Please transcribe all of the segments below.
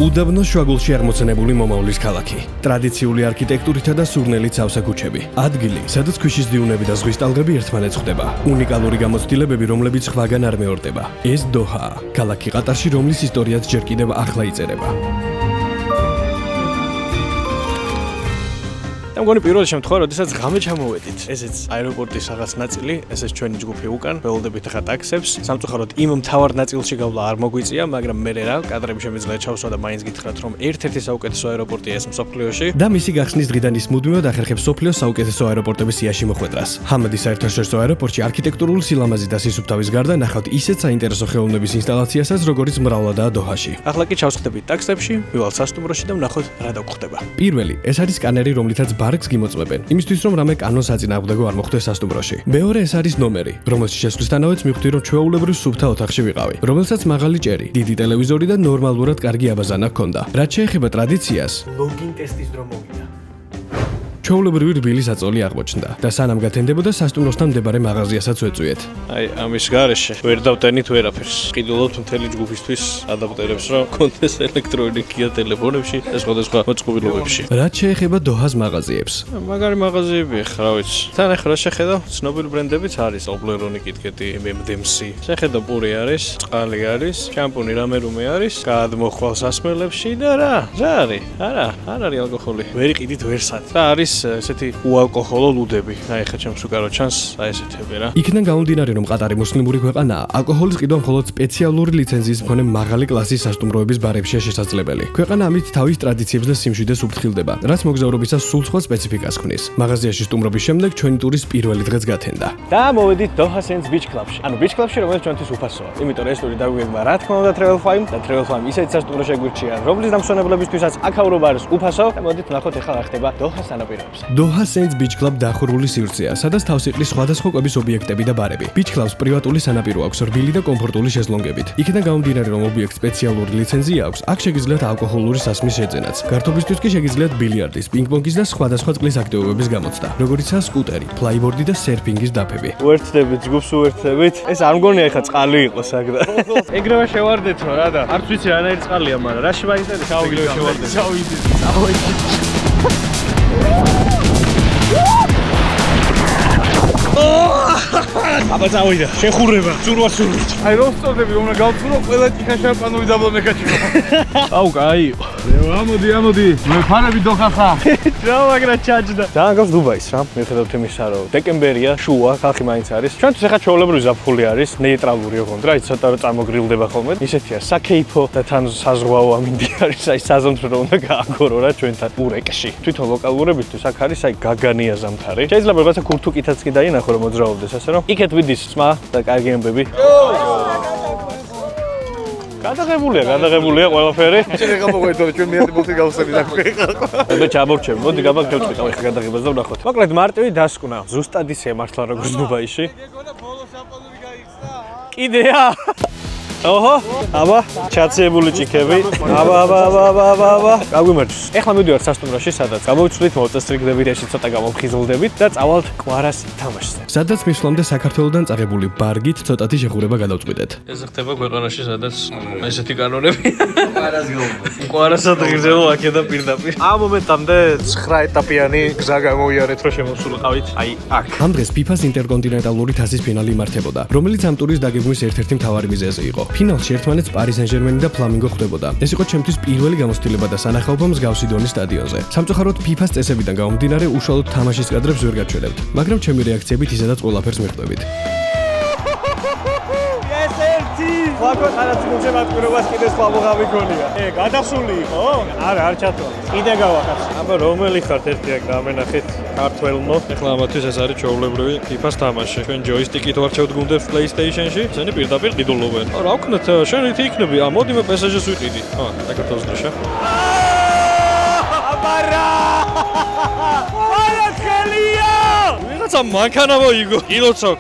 უდაბნო შუაგულში აღმოცენებული მომავლის ქალაქი. ტრადიციული არქიტექტურითა და სურნელით სავსე ქუჩები. ადგილი, სადაც ქვიშის დიუნები და ზღვის ტალღები ერთმანეთს ხვდება. უნიკალური გამოცდილებები, რომლებიც სხვაგან არ მეორდება. ეს დოჰაა, ქალაქი ყატარში, რომლის ისტორიაც ჯერ კიდევ ახლა იწერება. და მგონი პირველი შემთხვევა, როდესაც ღამე ჩამოვედით. ესეც აეროპორტის რაღაც ნაწილი, ესეც ჩვენი ჯგუფი უკან, ველოდებით ახლა ტაქსებს. სამწუხაროდ იმ მთავარ ნაწილში გავლა არ მოგვიწია, მაგრამ მე რა, კადრები შემიძლია ჩავსვა და მაინც გითხრათ, რომ ერთ-ერთი საუკეთესო აეროპორტია ეს მსოფლიოში. და მისი გახსნის დღიდან ის მუდმივად ახერხებს მსოფლიოს საუკეთესო აეროპორტების სიაში მოხვედრას. ჰამადის საერთაშორისო აეროპორტში არქიტექტურული სილამაზით და სისუფთავის გარდა ნახავთ ისეთ საინტერესო ხელოვნების ინსტალაციასაც, როგორც მრავლადაა დოჰაში. ახლა კი ჩავსხდებით ტაქსებში, მივალ სასტუმროში და ვნახოთ რა დაგხვდება. პირველი, ეს არის სკანერი, რომლითაც ბარგს გიმოწმებენ, იმისთვის რომ რამე კანონს აწინააღმდეგო არ მოხდეს სასტუმროში. მეორე, ეს არის ნომერი, რომელშიც შესვლისთანავეც მივხვდი, რომ ჩვეულებრივ სუფთა ოთახში ვიყავი, რომელსაც მაღალი ჭერი, დიდი ტელევიზორი და ნორმალურად კარგი აბაზანა ჰქონდა. რაც შეეხება ტრადიციას, ლოგინ ტესტის დრო მოვიდა. ჩვეულებრივი რბილი საწოლი აღმოჩნდა და სანამ გათენდებოდა სასტუმროსთან მდებარე მაღაზიასაც ვეწვიეთ. აი, ამის გარეშე ვერ დავტენით ვერაფერს. ყიდულობთ მთელი ჯგუფისთვის ადაპტერებს, რომ კონდეს ელექტრონიკია ტელეფონებში და სხვადასხვა მოწყობილობებში. რაც შეეხება დოჰას მაღაზიებს, მაგარი მაღაზიები ხარ, რა ვიცი. თან ახლა შეხედავ, ცნობილი ბრენდებიც არის, ობლერონი კიტკეტი, MMDMC. შეხედავ, პური არის, წყალი არის, შამპუნი რამე არის, გადმოხვალ სასმელებში და რა არის? არა, არ არის ალკოჰოლი. ვერ იყიდით ვერსად. და არის ესეთი უალკოჰოლო ლუდები. აი ხა ჩემს უკარო ჩანს, აი ესეთები რა. იქიდან გამომდინარე, რომ ყატარი მუსლიმური ქვეყანაა, ალკოჰოლის ყიდვა მხოლოდ სპეციალური ლიცენზიის მქონე მაღალი კლასის სასტუმროების ბარებშია შესაძლებელი. ქვეყანა ამით თავის ტრადიციებს და სიმშვიდეს უფრთხილდება, რაც მოგზაურობისას სულ სხვა სპეციფიკას ქმნის. მაღაზიაში სტუმრობის შემდეგ ჩვენი ტურის პირველი დღეც გათენდა. და მოვედით Doha Sands Beach Club-ში. ანუ Beach Club-ში, რომელიც ჩვენთვის უფასოა. იმიტომ რომ ეს ტური დაგვიგებმა რა თქმა უნდა Travel Fame და Travel Fame ისეთი სასტუმრო შეგვირჩია, რომლის დამსვენებლებისთვისაც აქაურობა არის უფასო. და მოდით ნახოთ ახლა რა ხდება Doha-ს სანაპიროებზე. Doha Sands Beach Club დაახურული სივრცეა, სადაც თავს იყრის სხვადასხვა კვების ობიექტები და ბარები. Beach Club-ს პრივატული სანაპირო აქვს რბილი და კომფორტული შეზლონგებით. იქიდან გამომდინარე, რომ ობიექტს სპეციალური ლიცენზია აქვს, აქ შეგიძლიათ ალკოჰოლური სასმის შეძენაც. გართობისთვის კი შეგიძლიათ ბილიარდის, პინგ-პონგის და სხვადასხვა წყლის აქტივობების გამოცდა, როგორიცაა სკუტერი, ფლაიბორდი და სერფინგის დაფები. უერთდებით, ჯგუფს უერთდებით. ეს არ მგონია ეხა წყალი იყოს აქ და. ეგრევე შევარდეთო რა და. არც ვიცი რანაირი წყალია, მაგრამ რაში მაინტერესებს ეგრევე შევარდეთ. წავიდეთ. აბა წავიდა, შეხურება, ცურვა-ცურვით. აი რომ სწორდები, რომ გავცურო, ყველა ჭიქა შამპანური დაბლა მეკაჩიმა. აუ, კაი. ამოდი, მე ფარები დოხახა. რა მაგრა ჩაჯდა. ძალიან გავს დუბაის რა. მიუხედავად იმისა, რომ დეკემბერია, შუა, ხალხი მაინც არის. ჩვენთვის ახლა ჩვეულებრივი ზაფხული არის, ნეიტრალური ოღონდ რა, ცოტა რომ წამოგრილდება ხოლმე. ისეთია საკეიფო და თან საზღვაო ამინდი არის, აი საზამთრო უნდა გააგორო რა ჩვენთან ურეკში. თვითონ ლოკალურებისთვის აქ არის აი გაგანია ზამთარი. შეიძლება რაღაცა ქურთუკითაც კი დაინახო რომ მოძრაობდეს, ასე რომ იქეთ ვიდის სმა და კარგი ამბები. გადაღებულია ყველაფერი. შენ გამოგვედო ჩვენ მეათე ბოლტი გავხსენით აქ ხალხო. მე ჩაბორჩები, მოდი გავაკეთებ ახლა გადაღებას და ვნახოთ. მოკლედ მარტივი დასკვნა, ზუსტად ისე მართლა როგორც დუბაიში. მეგონა ბოლო შამპანური გაიხსნა. კიდეა. ოჰო, აბა, ჩაცებული ჭიქები. აბა. გაგვიმარჯოს. ეხლა მივდივართ სასტუმროში, სადაც გამოვიცვლით, მოწესრიგდებით, ეში ცოტა გამოფხიზლდებით და წავალთ კვარას თამაშზე. სადაც მისვლამდე საქართველოდან წაღებული ბარგით ცოტათი შეხურება გადავწყვიტეთ. ეს ხდება ქვეყანაში, სადაც ესეთი კანონები. კვარას ადგილზეო აქე და პირდაპირ. ამ მომენტამდე 9 ეტაპიანი გზა გამოიარეთ, რომ შემოსულიყავით. აი, აქ. ამ დღეს FIFA-ს ინტერკონტინენტალური თასის ფინალი იმართებოდა, რომელიც ამ ტურის დაგეგმვის ერთ-ერთი მთავარი მიზეზი იყო. ფინალში ერთმანეთს Paris Saint-Germain და Flamengo ხვდებოდა. ეს იყო ჩემთვის პირველი გამოცდილება და სანახაობა მსგავსი დონის სტადიონზე. სამწუხაროდ FIFA-ს წესებიდან გამომდინარე უშუალოდ თამაშის კადრებს ვერ გაჩვენებთ, მაგრამ ჩემი რეაქციებით ისედაც ყველაფერს მიხვდებით. ვაკო თანაცმულზე მატყურებას კიდე სხვა მოღავი ქონია. გადახსული იყო? არა, არ ჩათვალე. კიდე გავაკაც. აბა რომელი ხართ ერთი აქ გამენახეთ ქართველნო. ეხლა ამათვის ეს არის ჩვეულებრივი FIFA-ს თამაში. ჩვენ ჯოისტიკით ვარჩევთ გუნდებს PlayStation-ში, ესენი პირდაპირ ყიდულობენ. რა ვქნათ, შენ რითი იქნები? მოდი მე PSG-ს ვიყიდი. აკეთოს დროშა. მარა ხელია ვიღაცა მანქანა მოიგო გილოცავ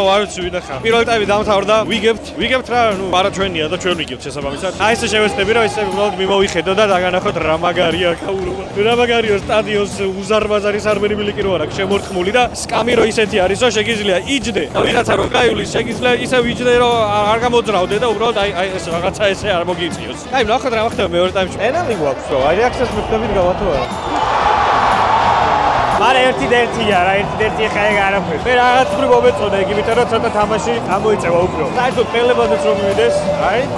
ვარცი ვინახა პირველ ტაიმი დამთავრდა ვიგებთ რა ნუ არა ჩვენია და ჩვენ ვიგებთ შესაბამისად აი ესე შევეცდები რომ ისე უბრალოდ მიმოვიხედო და დაგანახოთ რა მაგარია ქაურობა რა მაგარია სტადიონს უზარმაზარი სარბენებელი კი რო არა შემორტყმული და სკამი რო ისეთი არის რომ შეგიძლია იჯდე და ვიღაცა რო გაივლის შეგიძლია ისე ვიჯდე რომ არ გამოძრავდე და უბრალოდ აი ეს რაღაცა ესე არ მოგიწიოს აი ნახოთ რა ხდება მეორე ტაიმში პენალი გვაქვს რა აი რეაქციას მიხვდებით გავათო არა მარა ერთი-ერთია რა ერთი-ერთი ხაი არაფერი. მე რაღაც პრი მომეწონა იგი იმიტომ რომ ცოტა თამაში გამოიწევა უფრო. საერთოდ პენლებადაც რომ მივიდეს,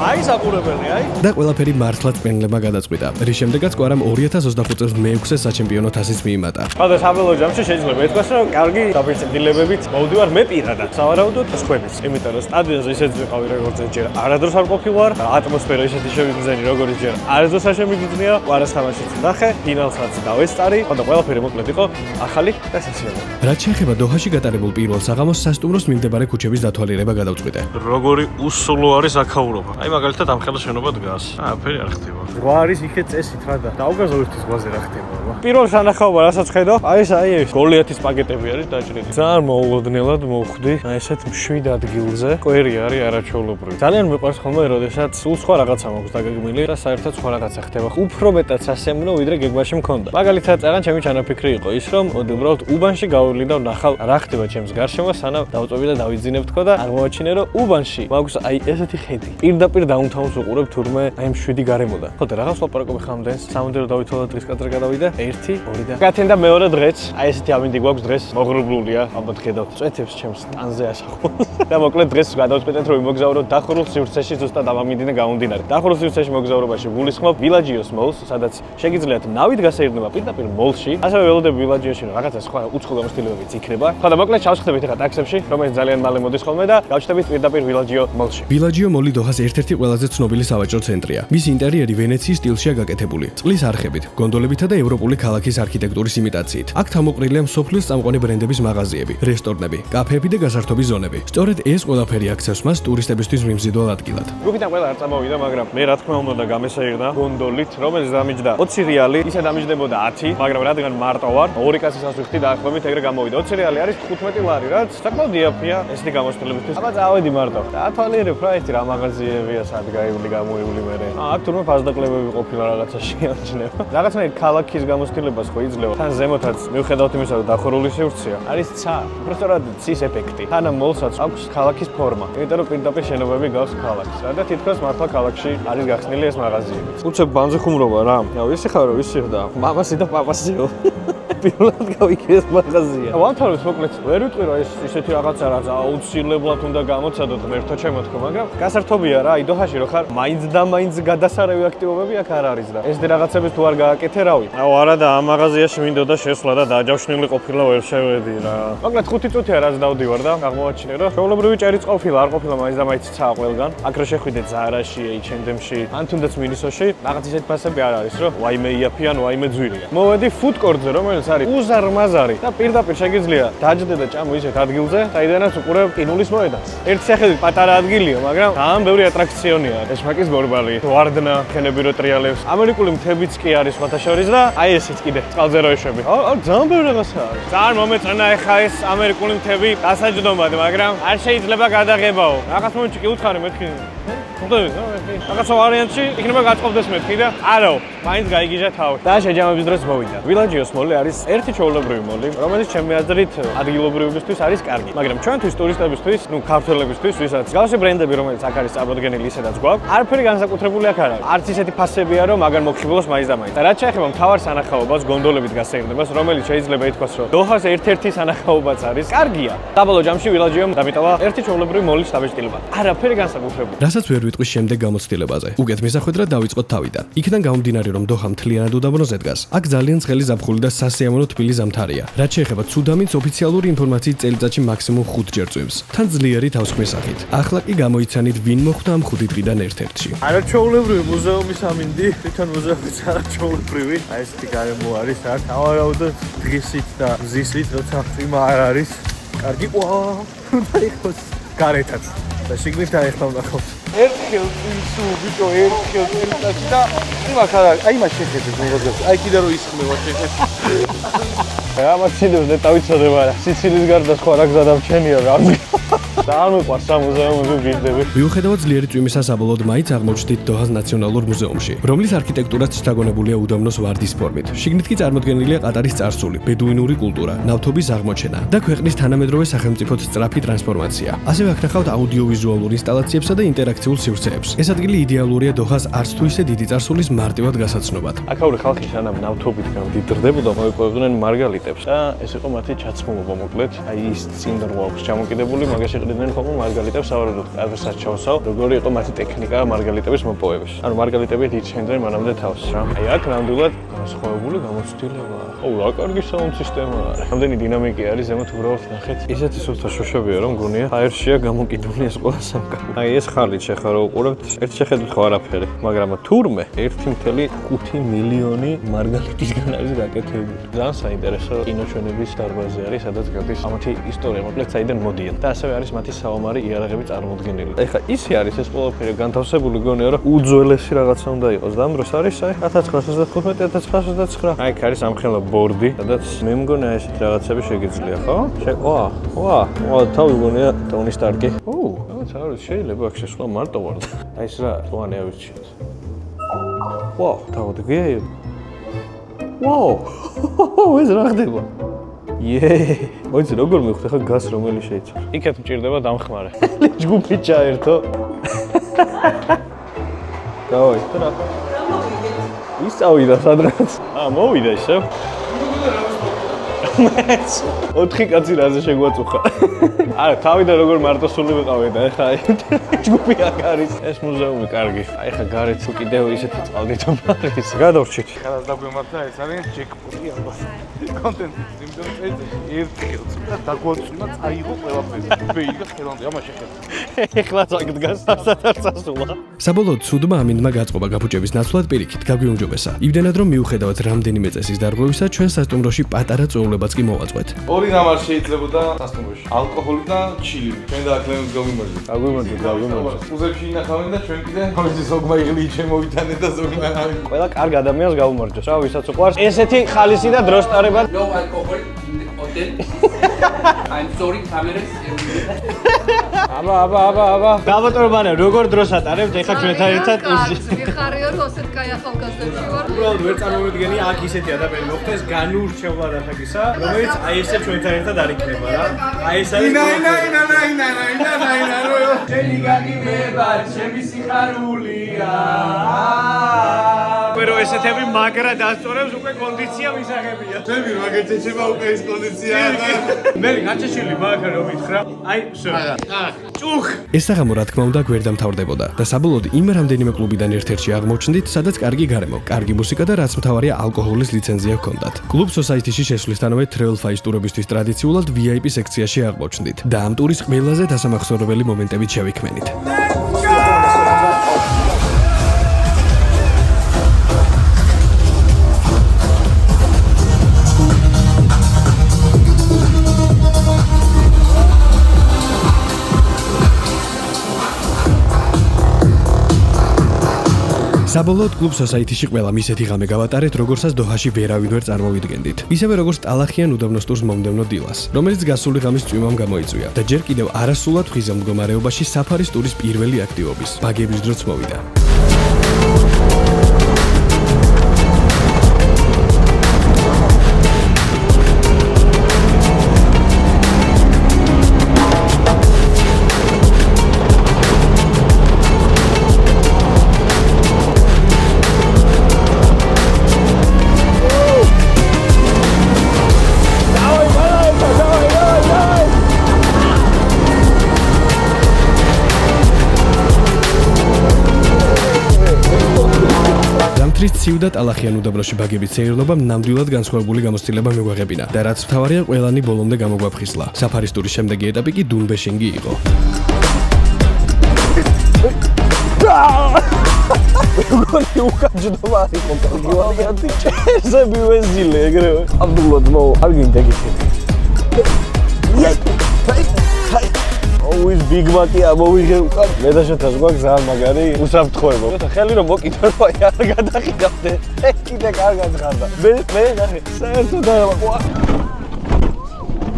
აი საყურებელი, აი. და ყველაფერი მართლაც პენლებმა გადაწყვიტა. რის შემდეგაც კვარამ 2025 წელს მე-6 საჩემპიონო თასიც მიიმატა. ხოდა საბოლოო ჯამში შეიძლება ითქვას რომ კარგი დაფინანსებებით მოვდივარ მე პირადად. სავარაუდოდ სხვებიც, იმიტომ რომ სტადიონზე ისეთ ვიყავი როგორც ჯერ არადროს არ ყოფილვარ, ატმოსფერო ისეთი შევიგრძენი როგორც ჯერ არადროს არ შემიგრძნია, კვარას თამაშიც ნახე, ფინალსაც დავესწარი, ხოდა ყველაფერი მოკლედ იყო. ახალი და სასიამოვნო. რაც შეეხება დოჰაში გატარებულ პირველ საღამოს სასტუმროს მიმდებარე ქუჩების დათვალიერება გადავწყვიტე. როგორი უსულო არის აქაურობა. აი მაგალითად ამ ხელა შენობა დგას.აფერი არ ხდება. რა არის იქეთ წესით რა და დაუგაზოვებთ ზღვაზე რა ხდება. პირველ სანახაობა რასაც ხედავ, აი ეს გოლიათის პაკეტები არის დაჭრილი. ძალიან მოულოდნელად მოვხვდი აი ესეთ მშვიდ ადგილზე. კვერი არის არაჩვეულებრივი. ძალიან მიყვარს ხოლმე, როდესაც სულ სხვა რაღაცა მაქვს დაგეგმილი და საერთოდ სხვა რაღაცა ხდება. უფრო მეტად სასიამოვნო ვიდრე გეგმაში მქონდა. მაგალითად, წაღან ჩემი ჩანაფიქრი იყო ის, რომ მოდი უბრალოდ უბანში გავივლი და ვნახავ რა ხდება ჩემს გარშემო, სანამ დავწვევი და დავიძინებ თქო და აღმოაჩინე რომ უბანში მაქვს აი ესეთი ხედი. პირდაპირ დაუნთაუნს უყურებ თურმე აი ამ შვიდი გარემოდა. ხოდა რაღაც ლაპარაკობი ხამდენს, სამონდერო დავითვალა დღის კადრზე გადავიდა 1, 2 და გათენდა მეორე დღეც. აი ესეთი ამინდი გვაქვს დღეს, მოღრუბლულია, ალბათ ხედავთ. წვეთებს ჩემს ტანზე ასახოს. და მოკლედ დღეს გადავწყვეტეთ რომ იმოგზავროთ დახურულ სივრცეში ზუსტად ამ ამინდიდან გამომდინარე. დახურულ სივრცეში მოგზაურობაში გულისხმობ ვილაჯიოს მოლს, სადაც შეგიძლიათ ნავით გასეირნება პირდაპირ მოლში. ასევე ველოდები ვილაჯიოში რაღაცა სხვა უცხო გამოცდილებებიც იქნება. ხოდა მოკლედ ჩავსხდებით ახლა ტაქსებში, რომელიც ძალიან მალე მოდის ხოლმე და გავჩნდებით პირდაპირ ვილაჯიო მოლში. ვილაჯიო მოლი დოჰას ერთ-ერთი ყველაზე ცნობილი სავაჭრო ცენტრია. მის ინტერიერი ვენეციის სტილშია გაკეთებული. წყლის არხებით, გონდოლებითა და ევროპული ქალაქის არქიტექტურის იმიტაციით. აქ თამოყრილია მსოფლიოს წამყვანი ბრენდების მაღაზიები, რესტორნები, კაფეები და გასართობი ზონები. სწორედ ეს ყველაფერი აქცევს მას ტურისტებისთვის მიმზიდველ ადგილად. რუხიდან ყველა არ წამოვიდა, მაგრამ მე რა თქმა უნდა გამესაიღდა გონდოლით, რომელიც დამიჯდა 20 რეალი, ისე დამიჯდებოდა 10, მაგრამ რადგან მარტო ვარ, ორი კაცის ასვიხთი დაახლოებით ეგრე გამოვიდა. 20 რეალი არის 15 ლარი, რაც საკმაოდ იაფია ესეთი გამოცდილებისთვის. აბა წავედი მარტო. დაათვალიერებ რა ერთი რა მაღაზიებია, სად გაივლი, გამოივლი მე. აქ თურმე ფასდაკლებები ყოფილა რაღაცა შეამჩნევა. რაღაცნაირ ქალაქის გამოცდილებას ხო იძლევა. თან ზემოთაც მიუხედავად იმისა, რომ დახურული სივრცეა, არის ცა. უბრალოდ ცის ეფექტი. თან ამ მოლსაც აქვს ქალაქის ფორმა. იმიტომ რომ პირდაპირ შენობები გავს ქალაქს. რა და თითქოს მართლა ქალაქში არის გახსნილი ეს მაღაზიები. უცებ ბანზე ხუმრობა რა. ისი ხარ რომ ისი და მამასი და პაპასიო. პირველად გავიქეს მაღაზია. ვამთავრებს მოკლედ ვერ ვიტყვი რომ ეს ისეთი რაღაცა რაც აუცილებლად უნდა გამოცადოთ მერთო ჩემო თქო, მაგრამ გასართობია რა, აი დოჰაში რო ხარ, მაინც და მაინც გადასარევი აქტივობები აქ არ არის და ესეთი რაღაცების თუ არ გააკეთე რავი. აუ არა და ამ მაღაზიაში მინდოდა შესვლა და დაჯავშნილი ყოფილა ვერ შევედი რა. მოკლედ 5 წუთია რაც დავდივარ და აღმოაჩინე რომ ჩვეულებრივი ჭერიც ყოფილა, არ ყოფილა მაინც და მაინც ცა ყველგან. აქ რო შეხვიდე ზარაში, H&M-ში, ან თუნდაც მინისოში, რაღაც ისეთი ფასები არ არის რომ ვაიმე იაფიან, ვაიმე ძვირია. მოვედი food court-ზე, რომელიც არის უზარმაზარი და პირდაპირ შეგიძლია დაჯდე და ჭამო ისეთ ადგილზე, საიდანაც უყურებ ყინულის მოედანს. ერთი სახელით პატარა ადგილია, მაგრამ ძალიან ბევრი ატრაქციონია. ეშმაკის ბორბალი, ვარდნა, ხენები რო ტრიალებს. ამერიკული მთებიც კი არის სხვათა შორის და აი ესეც კიდე წყალზე რო ეშვები. აუ ძალიან ბევრი რაღაცა არის. ძალიან მომეწონა ეხა ეს ამერიკული მთები დასაჯდომად, მაგრამ არ შეიძლება გადაღებაო. რაღაც მომენტში კი უთხარი მეთქი. რაღაცა ვარიანტში იქნება გაწყობდეს მეთქი და არაო, მაინც გაიგიჟა თავი. და შეჯამების დროს მოვიდა. ვილაჯიოს მოლი არის ერთი ჩვეულებრივი მოლი, რომელიც ჩემი აზრით ადგილობრივებისთვის არის კარგი, მაგრამ ჩვენთვის ტურისტებისთვის, ნუ ქართველებისთვის, ვისაც გავსი ბრენდები, რომელიც აქ არის წარმოდგენილი ისედაც გვაქვს, არაფერი განსაკუთრებული აქ არ არის. არც ისეთი ფასებია, რომ მაგარ მოგხიბლოს მაინც და მაინც. და რაც შეეხება მთავარ სანახაობას, გონდოლებით გასეირნებას, რომელიც შეიძლება ითქვას, რომ დოჰას ერთ-ერთი სანახაობაც არის, კარგია. საბოლოო ჯამში ვილაჯიომ დამიტოვა ერთი ჩვეულებრივი მოლის დაბეჭდილება. არაფერი განსაკუთრებული. რასაც ვერ ვიტყვის შემდეგ გამოცდილებაზე. უკეთ მისახვედრად დავიწყოთ თავიდან. იქიდან გამომდინარე, რომ დოჰა მთლიანად უდაბნოზე დგას, აქ ძალიან ცხელი ზაფხული და სასიამოვნო თბილი ზამთარია. რაც შეეხება ცუდამის ოფიციალური ინფორმაციით წელიწადში მაქსიმუმ 5 ჯერ წვიმს. თან ძლიერი თავსხმის სახით. ახლა კი გამოიცანით ვინ მოხვდა ამ 5 დღიდან ერთ-ერთში. არაჩვეულებრივი მუზეუმის ამინდი, თვითონ მუზეუმიც არაჩვეულებრივი. აი ესეთი გარემო არის აქ. ავარაუდოთ დღისით და მზისით, როცა წვიმა არ არის. კარგი, უნდა იყოს გარეთაც. და შიგნით აიხლა ვნახავთ. ერთხელ წინსუ ბიჭო ერთხელ წინსაცი და იმას არა აი მას შეხედე მეგობრებს აი კიდე რო ისხმევა შეხედე ამაცინებს და დავიცოდებ არა სიცილის გარდა სხვა რა გზა დამჩენია რა და არ მიყვარს სამუზეუმზე ვიძდები მიუხედავად ძლიერი წვიმისა საბოლოოდ მაინც აღმოჩნდით დოჰას ნაციონალურ მუზეუმში, რომლის არქიტექტურაც შთაგონებულია უდაბნოს ვარდის ფორმით. შიგნით კი წარმოდგენილია ყატარის წარსული, ბედუინური კულტურა, ნავთობის აღმოჩენა და ქვეყნის თანამედროვე სახელმწიფოს სწრაფი ტრანსფორმაცია. ასევე აქ ნახავთ აუდიოვიზუალურ ინსტალაციებსა და ინტერაქციულ სივრცეებს. ეს ადგილი იდეალურია დოჰას არც თუ ისე დიდი წარსულის მარტივად გასაცნობად. აქაური ხალხი სანამ ნავთობით გამდიდრდებოდა, მოიპოვებდნენ მარგალიტებს და ეს იყო მათი ჩაცმულობა მოკლედ. აი ის წინდრვა აქვს ჩამოკიდებული, მაგას შეყრიდნენ ხოლმე მარგალიტებს სავარაუდოდ ყავესაც ჩავსავ, როგორი იყო მათი ტექნიკა მარგალიტების მოპოვების. ანუ მარგალიტები იცენდნენ მანამდე თავს რა. აი აქ ნამდვილად განსხვავებული გამოცდილებაა. ოუ, რა კარგი საუნდ სისტემაა. რამდენი დინამიკი არის ზემოთ უბრალოდ ნახეთ. ისეთი სუფთა შოშებია რომ გონია აერშია გამოკიდული ეს ყველა სამკაული. აი ეს ხალით შეხა რო უყურებთ, ერთ შეხედვით ხო არაფერი, მაგრამ თურმე 1.5 მილიონი მარგალიტისგან არის გაკეთებული. ძალიან საინტერესო კინოჩვენების დარბაზი არის, სადაც გადის ამათი ისტორია, მოკლედ საიდან მოდიან. და ასევე არის მათი საომარი იარაღები წარმოდგენილი. ეხლა ისე არის ეს ყველაფერი განთავსებული გონია რომ უძველესი რაღაცა უნდა იყოს. და ამ დროს არის აი 1915-1929. აი აქ არის ამხელა ბორდი, სადაც მე მგონია ესეთ რაღაცები შეგიძლია, ხო? ვა, თავი გონია ტონი სტარკი. რაღაც არის შეიძლება აქ შესვლა მარტო ვარ. აი ეს რა, პლანი ავირჩიეთ. ვა, თავდგია. ვაუ, ეს რა ხდება? მოიცი როგორ მივხვდი ხა გას რომელი შეიცვალა. იქეთ მჭირდება დამხმარე. ჯგუფი ჩაერთო. დავაი, რა. ის წავიდა სადღაც. მოვიდა ისე. 4 კაცი რაზე შეგვაწუხა. არა, თავიდან როგორ მარტოსული ვიყავი და ეხლა ჯგუფი აქ არის. ეს მუზეუმი კარგი. აი ხა გარეთ კიდევ ისეთი წყალდიდო არის. გადავრჩით. გადას დაგვემართა ეს არის ჯეკპოტი ალბათ კონტენტი იმიტომ რომ ერთხელ და დაგვაწუნა წაიღო ყველაფერი ვეიგა ხელამდე ამას შეხედე ეხლა წაგ დგას სასაცასულა საბოლოოდ ცუდმა ამინდმა გაწყობა გაფუჭების ნაცვლად პირიქით გაგვიუმჯობესა. იმდენად რომ მიუხედავად რამდენიმე წესის დარღვევისა, ჩვენ სასტუმროში პატარა წვეულებაც კი მოვაწყვეთ. ორი ნამარი შეიძლებოდა სასტუმროში ალკოჰოლი და ჩილი ჩვენ და აკლემს გავიმარჯვეთ გაგვიმარჯვეთ უზებში ინახავენ და ჩვენ კიდე ხოჭი ზოგმა იღლი ჩემოვიტანე და ზოგმა აი ყველა კარგ ადამიანს გავუმარჯვეს რა ვისაც უყვარს ესეთი ხალისი და დროს ტარება No alcohol in the hotel. I'm sorry, cameras. აბა გავატორბანე როგორ დროს ატარებთ ეხლა ჩვენთან ერთად ვიხარიო რომ ასეთ კაი ახალგაზრდებში ვარ. უბრალოდ ვერ წარმოვიდგენი აქ ისეთი ადამიანი მოხდეს განურჩევლად ასაკისა, რომელიც აი ესე ჩვენთან ერთად არ იქნება რა. აი ეს არის შენი გაგიმება, ჩემი სიხარულია. რო ესეთები მაგრა დასწორებს უკვე კონდიცია მისაღებია. ჩემი მაგეთ შეება უკვე ეს კონდიცია მე გაჩეჩილი მაგა რომ ითხრა. აი, შო. ჭუხ. ეს საღამო რა თქმა უნდა გვერდამ თავდებოდა და საბოლოოდ იმ რამდენიმე კლუბიდან ერთ-ერთში აღმოჩნდით, სადაც კარგი გარემო, კარგი მუსიკა და რაც მთავარია ალკოჰოლის ლიცენზია ჰქონდათ. კლუბ Society-ში შესვლისთანავე Travel Faiz ტურებისთვის ტრადიციულად VIP სექციაში აღმოჩნდით და ამ ტურის ყველაზე დასამახსოვრებელი მომენტებით შევიქმნით. საბოლოოდ კლუბ Society-ში ყველა მისეთი ღამე გავატარეთ, როგორცაც დოჰაში ვერავინ ვერ წარმოვიდგენდით. ისევე როგორც ტალახიან უდაბნოს ტურს მომდევნო დილას, რომელიც გასული ღამის წვიმამ გამოიწვია და ჯერ კიდევ არასრულად ღვიძლ მდგომარეობაში საფარის ტურის პირველი აქტივობის, ბაგების დროც მოვიდა. ცივ და ტალახიან უდაბნოში ბაგებით სეირნობამ ნამდვილად განსხვავებული გამოცდილება მეგვაღებინა და რაც მთავარია ყველანი ბოლომდე გამოგვაფხიზლა. საფარის ტურის შემდეგი ეტაპი კი დუნბეშინგი იყო. გონი უკაჯდომა იყო კარგი ჩეზები ვეზილე ეგრევე აბდულად მო არ გინდა გიქე ოუის ბიგ მაკი ამოვიღე უკან. მე და შეთას გვაქვს ძალიან მაგარი უსაფრთხოება. ხელი რომ მოკიდო რა არ გადახიდავდე. კიდე კარგად ხარდა. მე ნახე საერთოდ არა.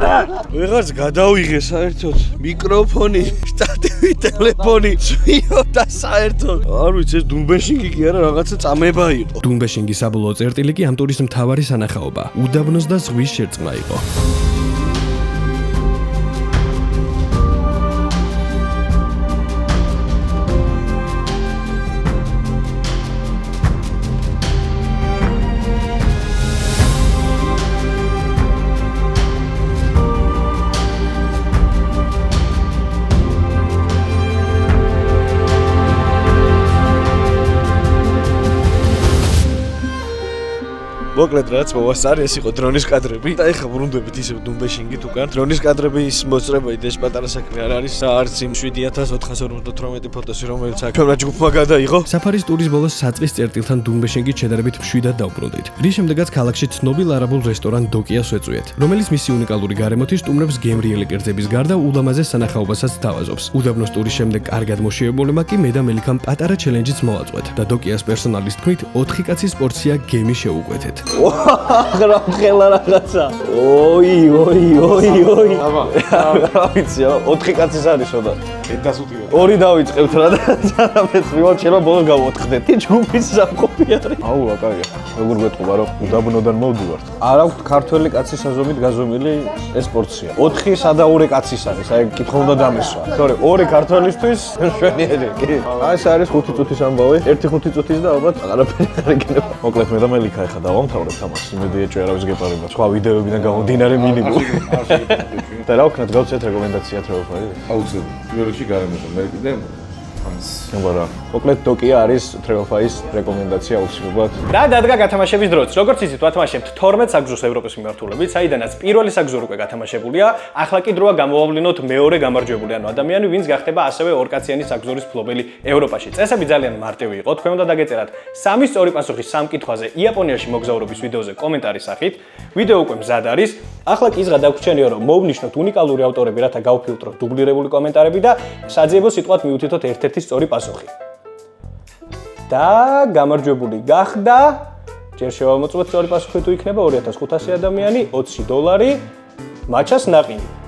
ვიღაც გადავიღე საერთოდ მიკროფონი, შტატივი, ტელეფონი, ცვიო და საერთოდ. არ ვიცი ეს დუმბეშინგი კი არა რაღაცა წამება იყო. დუმბეშინგის საბოლოო წერტილი კი ამ ტურის მთავარი სანახაობა. უდაბნოს და ზღვის შერწყმა იყო. მოკლედ რაც მოვასწარი ეს იყო დრონის კადრები და ეხლა ვრუნდებით ისევ დუმბეშინგით უკან. დრონის კადრების მოწრება იდეაში პატარა საქმე არ არის. არც იმ 7458 ფოტოსი რომელიც აქ ჩვენმა ჯგუფმა გადაიღო. საფარის ტურის ბოლოს საწყის წერტილთან დუმბეშინგით შედარებით მშვიდად დავბრუნდით. რის შემდეგაც ქალაქში ცნობილ არაბულ რესტორან დოკიას ვეწვიეთ, რომელიც მისი უნიკალური გარემოთი სტუმრებს გემრიელი კერძების გარდა ულამაზეს სანახაობასაც თავაზობს. უდაბნოს ტურის შემდეგ კარგად მოშიებულებმა კი მე და მელიქამ პატარა ჩელენჯიც მოვაწყვეთ და დოკიას პერსონალის თქმით 4 კაცის პორცია გემი შევუკვეთეთ. რა ხელა რაღაცა. ოი. აბა, რა ვიცი, 4 კაცის არისო და დასუტირე. 2 დავიწყებთ რა და ძანამეც მივარ შეიძლება ბოლოს გავოთხდეთ. ჯგუფის სამყოფი არის. აუ, აკაია. როგორ გეტყობა რომ უდაბნოდან მოვდივართ. არ აქვს ქართველი კაცის საზომით გაზომილი ეს პორცია. 4 სადაურე კაცის არის. აი, კითხვა უნდა დამესვა. თორე 2 ქართველისთვის შვენიერი. კი. აი, ეს არის 5 წუთის ამბავი. 1-5 წუთის და ალბათ აღარაფერი არ იქნება. მოკლედ მე და მელიქა ახლა დავამთავრებთ ამას. იმედი ეჭერავის გეპარება. სხვა ვიდეოებიდან გამომდინარე მინიმუმ. და რა ვქნათ გავცეთ რეკომენდაცია Travelfly. აუცილებლად. პირველ რიგში გარემოზე მე კიდე ამას. ნებარა. მოკლედ Tokyo არის Travelfly-ის რეკომენდაცია აუცილებლად. რა დადგა გათამაშების დროც. როგორც იცით, ვათამაშებთ 12 საგზურს ევროპის მიმართულებით, საიდანაც პირველი საგზური უკვე გათამაშებულია, ახლა კი დროა გამოვავლინოთ მეორე გამარჯვებული, ანუ ადამიანი, ვინც გახდება ასევე ორკაციანი საგზურის მფლობელი ევროპაში. წესები ძალიან მარტივი იყო, თქვენ უნდა დაგეწერათ 3 სწორი პასუხი 3 კითხვაზე იაპონიაში მოგზაურობის ვიდეოზე კომენტარის სახით. ვიდეო უკვე მზად არის. ახლა კი ზღა დაგვრჩენიო, რომ მოვნიშნოთ უნიკალური ავტორები, რათა გავფილტროთ დუბლირებული კომენტარები და საძიებო სიტყვად მიუთითოთ ერთ-ერთი სწორი პასუხი. და გამარჯვებული გახდა. ჯერ შევამოწმოთ სწორი პასუხი თუ იქნება 2500 ადამიანი, $20. მაჩას ნაყინი.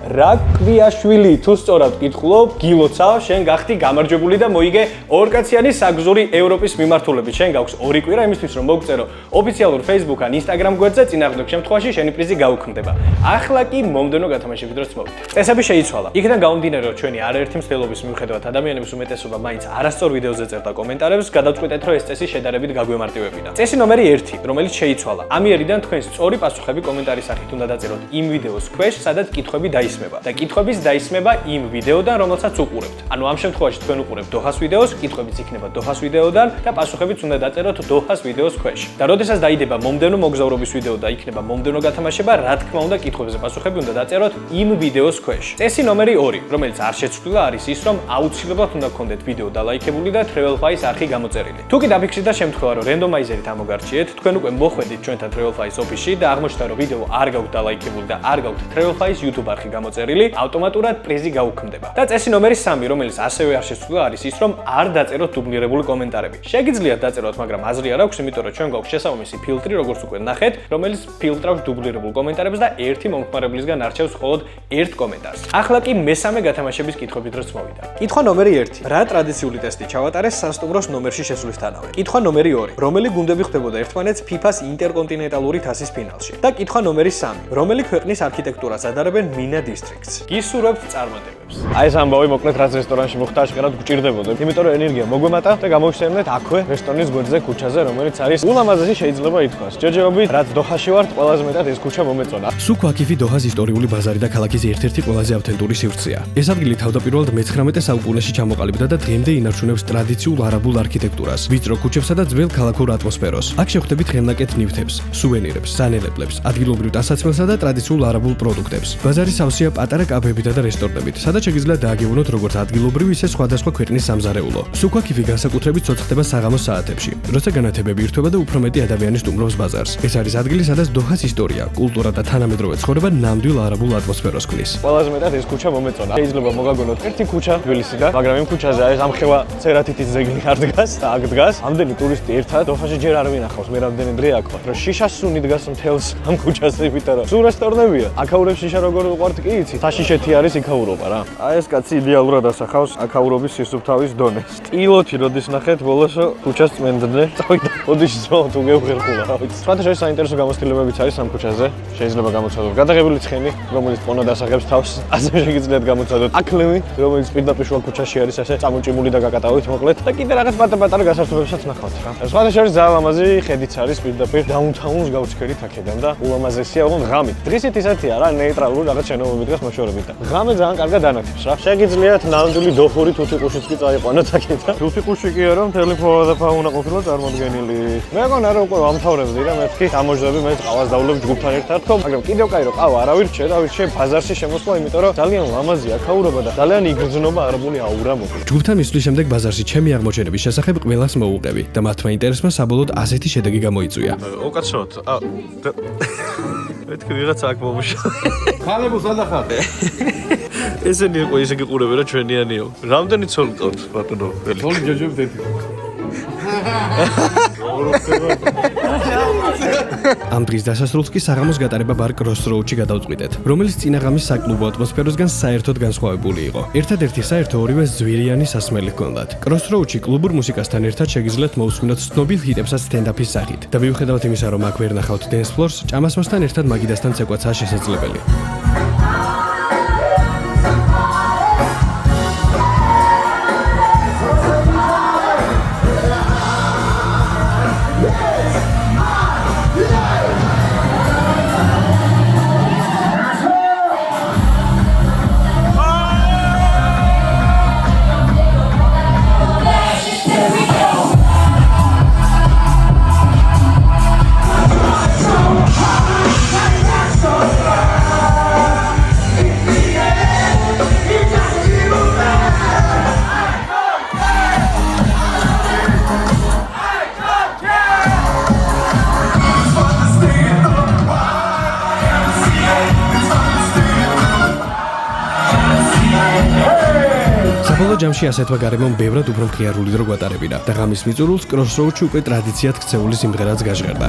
რაკვიაშვილი, თუ სწორად ვკითხულობ, გილოცავ, შენ გახდი გამარჯვებული და მოიგე ორკაციანი საგზური ევროპის მიმართულებით. შენ გაქვს 2 კვირა იმისთვის, რომ მოგწერო ოფიციალურ Facebook ან Instagram გვერდზე, წინააღმდეგ შემთხვევაში შენი პრიზი გაუქმდება. ახლა კი მომდენო გათამაშების დროს მოვიდეთ. წესები შეიცვალა. იქიდან გამომდინარე, რომ ჩვენი არაერთი მსვლელობის მიუხედავად ადამიანების უმეტესობა მაინც არასწორ ვიდეოზე წერდა კომენტარებს, გადავწყვიტეთ, რომ ეს წესი შედარებით გაგვემარტივებინა. წესი ნომერი 1, რომელიც შეიცვალა. ამიერიდან თქვენ სწორი პასუხები კომენტარის სახით უნდა დაწეროთ იმ ვიდეოს ქვეშ, სადაც კითხვები დაისმება და კითხვების დაისმება იმ ვიდეოდან, რომელსაც უყურებთ. ანუ ამ შემთხვევაში თქვენ უყურებთ დოჰას ვიდეოს, კითხვებიც იქნება დოჰას ვიდეოდან და პასუხებიც უნდა დაწეროთ დოჰას ვიდეოს ქვეშ. და როდესაც დაიდება მომდენო მოგზაურობის ვიდეო და იქნება მომდენო გათამაშება, რა თქმა უნდა, კითხვებზე პასუხები უნდა დაწეროთ იმ ვიდეოს ქვეშ. წესი ნომერი 2, რომელიც არ შეცვლილა, არის ის, რომ აუცილებლად უნდა გქონდეთ ვიდეო დალაიქებული და Travelfly-ის არხი გამოწერილი. თუ კი დაფიქსირდა და შემთხვევა, რომ რენდომაიზერით ამოგარჩიეთ, თქვენ უკვე მოხვედით ჩვენთან Travelfly-ის ოფისში და აღმოჩნდა, რომ ვიდეო არ გაქვთ დალაიქებული და არ გაქვთ Travelfly-ის YouTube არხი გამოწერილი, ავტომატურად პრიზი გაუქმდება. და წესი ნომერი 3, რომელიც ასევე არ შეცვლილა, არის ის, რომ არ დაწეროთ დუბლირებული კომენტარები. შეგიძლიათ დაწეროთ, მაგრამ აზრი არ აქვს, იმიტომ რომ ჩვენ გვაქვს შესაბამისი ფილტრი, როგორც უკვე ნახეთ, რომელიც ფილტრავს დუბლირებულ კომენტარებს და ერთი მომხმარებლისგან არჩევს მხოლოდ ერთ კომენტარს. ახლა კი მესამე გათამაშების კითხვების დროს მოვიდა. კითხვა ნომერი 1. რა ტრადიციული ტესტი ჩავატარეს სასტუმროს ნომერში შესვლისთანავე? კითხვა ნომერი 2. რომელი გუნდები ხვდებოდა ერთმანეთს FIFA-ს ინტერკონტინენტალური თასის ფინალში? და კითხვა ნომერი 3. რომელი ქვეყნის არქიტექტურას ადარებენ მინა დისტრიქტს? გისურვებთ წარმატებებს. აი ეს ამბავი მოკლედ რაც რესტორანში მოხდა, აშკარად გვჭირდებოდა. იმიტომ რომ ენერგია მოგვემატა და გამოვიხსენებთ აქვე რესტორნის გვერდზე ქუჩაზე, რომელიც არის ულამაზესი შეიძლება ითქვას. ჯერჯერობით რაც დოჰაში ვართ, ყველაზე მეტად ეს ქუჩა მომეწონა. სუკ ვაკიფი დოჰას ისტორიული ბაზარი და ქალაქის ერთ-ერთი ყველაზე ავთენტური სივრცეა. ეს ადგილი თავდაპირველად მე-19 საუკუნეში ჩამოყალიბდა და დღემდე ინარჩუნებს ტრადიციულ არაბულ არქიტექტურას, ვიწრო ქუჩებსა და ძველ ქალაქურ ატმოსფეროს. აქ შეხვდებით ხელნაკეთ ნივთებს, სუვენირებს, სანელებლებს, ადგილობრივ ტანსაცმელსა და ტრადიციულ არაბულ პროდუქტებს. ბაზარი სავსე შემოსია პატარა კაფეებითა და რესტორნებით, სადაც შეგიძლიათ დააგებინოთ როგორც ადგილობრივი, ისე სხვადასხვა ქვეყნის სამზარეულო. სუქაქიფი განსაკუთრებით ცოცხლდება საღამოს საათებში, როცა განათებები ირთვება და უფრო მეტი ადამიანი სტუმრობს ბაზარს. ეს არის ადგილი, სადაც დოჰას ისტორია, კულტურა და თანამედროვე ცხოვრება ნამდვილ არაბულ ატმოსფეროს ქმნის. ყველაზე მეტად ეს ქუჩა მომეწონა. შეიძლება მოგაგონოთ ერთი ქუჩა თბილისიდან, მაგრამ იმ ქუჩაზე არის ამხელა ცერათითის ძეგლი არ დგას და აქ დგას. ამდენი ტურისტი ერთად დოჰაში ჯერ არ ვინახავს, მე რამდენი დღე აქ ვარ. რომ შიშას სუნი დგას მთელს ამ ქუჩაზე, იმიტომ რომ სულ რესტორნებია. აქაურებს შიშა როგორ უყვართ კი იცით? საშიშეთი არის იქაურობა რა. აი ეს კაცი იდეალურად ასახავს აქაურობის სისუფთავის დონეს. სტილოთი როდის ნახეთ ბოლოს ქუჩას წმენდნე. წავიდა ოდიშს რომ თუ გეუღერხულა რა ვიცი. სხვადასხვა საინტერესო გამოცდილებებიც არის ამ ქუჩაზე. შეიძლება გამოცადოთ გადაღებული ცხენი, რომელიც პონო დასახებს თავს. ასე შეგიძლიათ გამოცადოთ აკლევი, რომელიც პირდაპირ შუა ქუჩაში არის ასე წამოჭიმული და გაკატავით მოკლედ. და კიდე რაღაც პატარ-პატარა გასართობებსაც ნახავთ რა. სხვადასხვა არის ძალიან ლამაზი ხედიც არის პირდაპირ დაუნთაუნს გავჩქერით აქედან და ულამაზესია უბრალოდ ღამით. დღისით ისეთია რა, ნეიტრალური რაღაც შენობები დგას მოშორებით და ღამე ძალიან კარგად ანათებს რა. შეგიძლიათ ნამდვილი დოხური თუთიყუშიც კი წაიყვანოთ აქედან. თუთიყუში კი არა, მთელი ფლორა და ფაუნა ყოფილა წარმოდგენილი. მე მგონა რომ უკვე ვამთავრებდი და მეთქი გამოჟდები, მე ყავას დავვლებ ჯგუფთან ერთად თქო, მაგრამ კიდევ კაი რომ ყავა არ ავირჩე და ავირჩე ბაზარში შემოსვლა, იმიტომ რომ ძალიან ლამაზია აქაურობა და ძალიან იგრძნობა არაბული აურა მოკლედ. ჯგუფთან მისვლის შემდეგ ბაზარში ჩემი აღმოჩენების შესახებ ყველას მოუყევი და მათმა ინტერესმა საბოლოოდ ასეთი შედეგი გამოიწვია. უკაცრავად. მეთქი ვიღაცა აქ მომუშავე. ხალებოს ადახარ. ესენი იყო ისე გიყურები რა ჩვენიანიო. რამდენი ცოლი ყავთ ბატონო? თოლი ჯოჯოები ერთი. ამ დღის დასასრულს კი საღამოს გატარება ბარ კროსროუდში გადავწყვიტეთ, რომელიც წინა ღამის საკლუბო ატმოსფეროსგან საერთოდ განსხვავებული იყო. ერთადერთი საერთო ორივე ზვირიანი სასმელი ჰქონდათ. კროსროუდში კლუბურ მუსიკასთან ერთად შეგიძლიათ მოусმინოთ ცნობილ ჰიტებსაც სტენდაფის სახით. და მიუხედავად იმისა, რომ აქ ვერ ნახავთ dance floor-ს, ჭამასმოსთან ერთად მაგიდასთან ცეკვაცაა შესაძლებელი. საბოლოო ჯამში ასეთმა გარემომ ბევრად უფრო მხიარული დრო გვატარებინა და ღამის მიწურულს კროსროუდში უკვე ტრადიციად ქცეული სიმღერაც გაჟღერდა.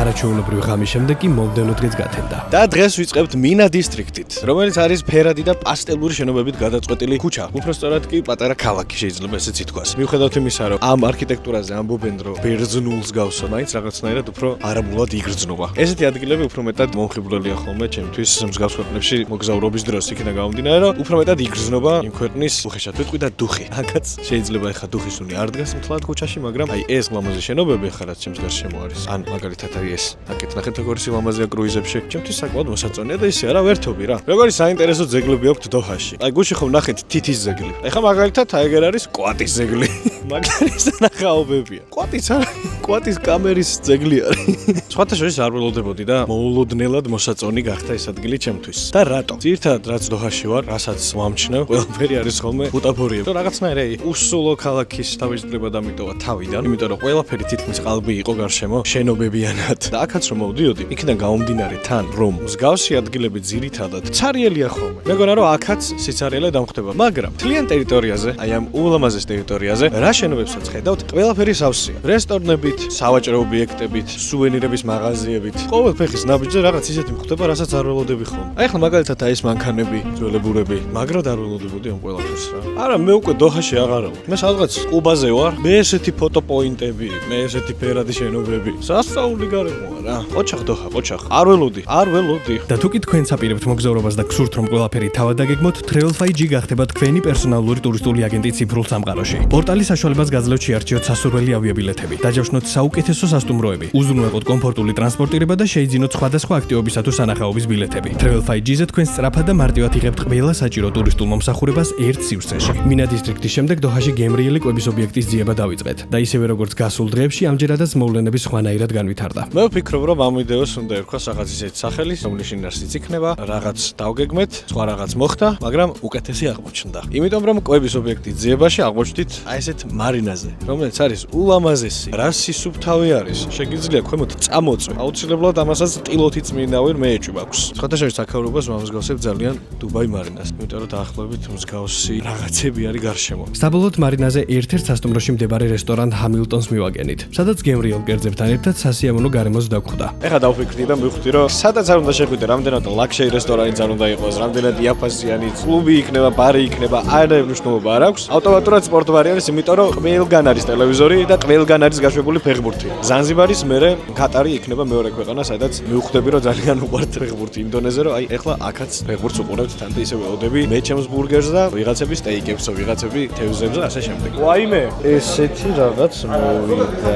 არაჩვეულებრივი ღამის შემდეგ კი მომდევნო დღეც გათენდა. და დღეს ვიწყებთ მინა დისტრიქტით, რომელიც არის ფერადი და პასტელური შენობებით გადაწყვეტილი ქუჩა. უფრო სწორად კი პატარა ქალაქი შეიძლება ესეც ითქვას. მიუხედავად იმისა, რომ ამ არქიტექტურაზე ამბობენ, რომ ბერძნულს გავსო, მაინც რაღაცნაირად უფრო არაბულად იგრძნობა. ესეთი ადგილები უფრო მეტად მომხიბვლელია ხოლმე ჩემთვის მსგავს ქვეყნებში მოგზაურობის დროს, იქიდან გამომდინარე, რომ უფრო მეტად იგრძნობა იმ ქვეყნის უხეშად ვიტყვი და დუხი. აქაც შეიძლება ეხა დუხის უნი არ დგას მთლად ქუჩაში, მაგრამ აი ეს ლამაზი შენობები ახლა რაც ჩემს გარშემო არის. ან მაგალითად აი ეს აკეთ ნახეთ როგორი ლამაზია კრუიზებში. ჩემთვის საკმაოდ მოსაწონია და ისე არა ვერთობი რა. როგორი საინტერესო ძეგლები აქვს დოჰაში. აი გუში ხომ ნახეთ თითის ძეგლი. ეხლა მაგალითად აი ეგერ არის კვატის ძეგლი. მაგარის ნახაობებია. კვატის არა, კვატის კამერის ძეგლი არის. სხვათა შორის არ ველოდებოდი და მოულოდნელად მოსაწონი გახდა ეს ადგილი ჩემთვის. და რატო? ძირთად რაც დოჰაში ვარ, რასაც ვამჩნევ, ყველაფერი არის ხოლმე ბუტაფორიები. რაღაცნაირი უსულო ქალაქის თავისუფლება დამიტოვა თავიდან, იმიტომ რომ ყველაფერი თითქმის ყალბი იყო გარშემო, შენობებიანად. და აქაც რომ მოვდიოდი, იქიდან გამომდინარე თან, რომ მსგავსი ადგილები ძირითადად ცარიელია ხოლმე. მეგონა რომ აქაც სიცარიელე დამხდება, მაგრამ მთლიან ტერიტორიაზე, აი ამ ულამაზეს ტერიტორიაზე, რა შენობებსაც ხედავთ, ყველაფერი სავსეა. რესტორნებით, სავაჭრო ობიექტებით, სუვენირების მაღაზიებით. ყოველ ფეხის ნაბიჯზე რაღაც ისეთი მხდება, რასაც არ ველოდები ხოლმე. აი ახლა მაგალითად აი ეს მანქანები, ძველებურები, მაგრად არ ველოდებოდი ამ ყველაფერს რა. არა, მე უკვე დოჰაში აღარა ვარ. მე სადღაც ყუბაზე ვარ, მე ესეთი ფოტოპოინტები, მე ესეთი ფერადი შენობები. სასწაული გარემო. მოა რა. ოჩახ დოხა, ოჩახ. არ ველოდი. და თუ კი თქვენ საპირებთ მოგზაურობას და გსურთ რომ ყველაფერი თავად დაგეგმოთ, Travel5G გახდება თქვენი პერსონალური ტურისტული აგენტი ციფრულ სამყაროში. პორტალის საშუალებას გაძლევთ შეარჩიოთ სასურველი ავიაბილეთები, დაჯავშნოთ საუკეთესო სასტუმროები, უზრუნველყოთ კომფორტული ტრანსპორტირება და შეიძინოთ სხვადასხვა აქტივობისა თუ სანახაობის ბილეთები. Travel5G-ზე თქვენ სწრაფად და მარტივად იღებთ ყველა საჭირო ტურისტულ მომსახურებას ერთ სივრცეში. მინა დისტრიქტის შემდეგ დოჰაში გემრიელი კვების ობიექტის ძიება დავიწყეთ და ისევე როგორც გასულ დღეებში ამჯერადაც მოვლენები სხვანაირად განვითარდა. მე ვფიქრობ, რომ ამ ვიდეოს უნდა ერქვას რაღაც ისეთი სახელი, რომლის შინაარსიც იქნება, რაღაც დავგეგმეთ, სხვა რაღაც მოხდა, მაგრამ უკეთესი აღმოჩნდა. იმიტომ რომ კვების ობიექტის ძიებაში აღმოჩნდით აი ესეთ მარინაზე, რომელიც არის ულამაზესი, რა სისუფთავი არის. შეგიძლია ქვემოთ წამოწვე. აუცილებლად ამასაც ტილოთი წმინდავენ მე ეჭვი მაქვს. სხვათა შორის საქაურობას მომსგავსებ ძალიან დუბაი მარინას, იმიტომ რომ დაახლოებით მსგავსი რაღაცები არის გარშემო. საბოლოოდ მარინაზე ერთ-ერთ სასტუმროში მდებარე რესტორან ჰამილტონს მივაგენით, სადაც გემრიელ კერძებთან ერთად სასიამოვნო გარემოს დაგხვდა. ეხლა დავფიქრდი და მივხვდი, რომ სადაც არ უნდა შეხვიდე, რამდენად ლაქშერი რესტორანიც არ უნდა იყოს, რამდენად იაფასიანი კლუბი იქნება, ბარი იქნება, არაერთი მნიშვნელობა არ აქვს. ავტომატურად სპორტბარი არის, იმიტომ რომ ყველგან არის ტელევიზორი და ყველგან არის გაშვებული ფეხბურთი. ზანზიბარის მერე კატარი იქნება მეორე ქვეყანა, სადაც მივხვდები, რომ ძალიან უყვართ ფეხბურთი იმდონეზე, რომ აი ეხლა აქაც ფეხბურთს უყურებთ, თან და ისევ ველოდები მე ჩემს ბურგერს და ვიღაცები სტეიკებსო, ვიღაცები თევზებს და ასე შემდეგ. ვაიმე, ესეთი რაღაც მოვიდა.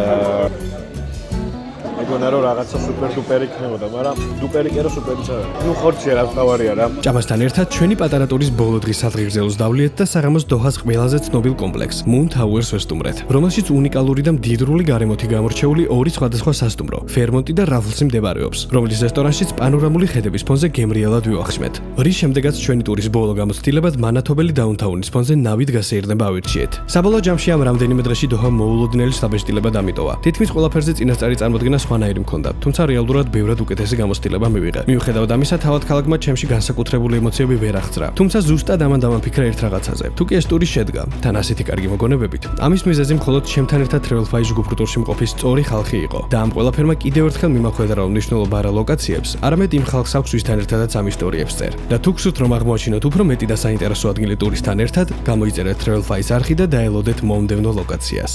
მეგონა რომ რაღაცა სუპერ დუპერი იქნებოდა, მაგრამ დუპერი კი არა სუპერიც არა. ნუ ხორცია რა თავარია რა. ჭამასთან ერთად ჩვენი პატარა ტურის ბოლო დღის სადღეგრძელოს დავლიეთ და საღამოს დოჰას ყველაზე ცნობილ კომპლექს Moon Towers ვესტუმრეთ, რომელშიც უნიკალური და მდიდრული გარემოთი გამორჩეული ორი სხვადასხვა სასტუმრო, Fairmont და Raffles-ი მდებარეობს, რომლის რესტორანშიც პანორამული ხედების ფონზე გემრიელად ვივახშმეთ. რის შემდეგაც ჩვენი ტურის ბოლო გამოცდილებად მანათობელი დაუნთაუნის ფონზე ნავით გასეირნება ავირჩიეთ. საბოლოო ჯამში ამ რამდენიმე დღეში დოჰა მოულოდნელი საბეჭდილება დამიტოვა. თითქმის ყველაფერზე წინასწარი წარმოდგენა სხვანაირი მქონდა, თუმცა რეალურად ბევრად უკეთესი გამოცდილება მივიღე. მიუხედავად ამისა, თავად ქალაქმა ჩემში განსაკუთრებული ემოციები ვერ აღწრა. თუმცა ზუსტად ამან დამაფიქრა ერთ რაღაცაზე. თუ კი ეს ტური შედგა, თან ასეთი კარგი მოგონებებით, ამის მიზეზი მხოლოდ ჩემთან ერთად Travel5G ჯგუფურ ტურში მყოფი სწორი ხალხი იყო. და ამ ყველაფერმა კიდევ ერთხელ მიმახვედრა რომ მნიშვნელობა არა ლოკაციებს, არამედ იმ ხალხს აქვს, ვისთან ერთადაც ამ ისტორიებს წერ. და თუ გსურთ რომ აღმოაჩინოთ უფრო მეტი და საინტერესო ადგილი ტურისტთან ერთად, გამოიწერეთ Travel5G არხი და დაელოდეთ მომდევნო ლოკაციას.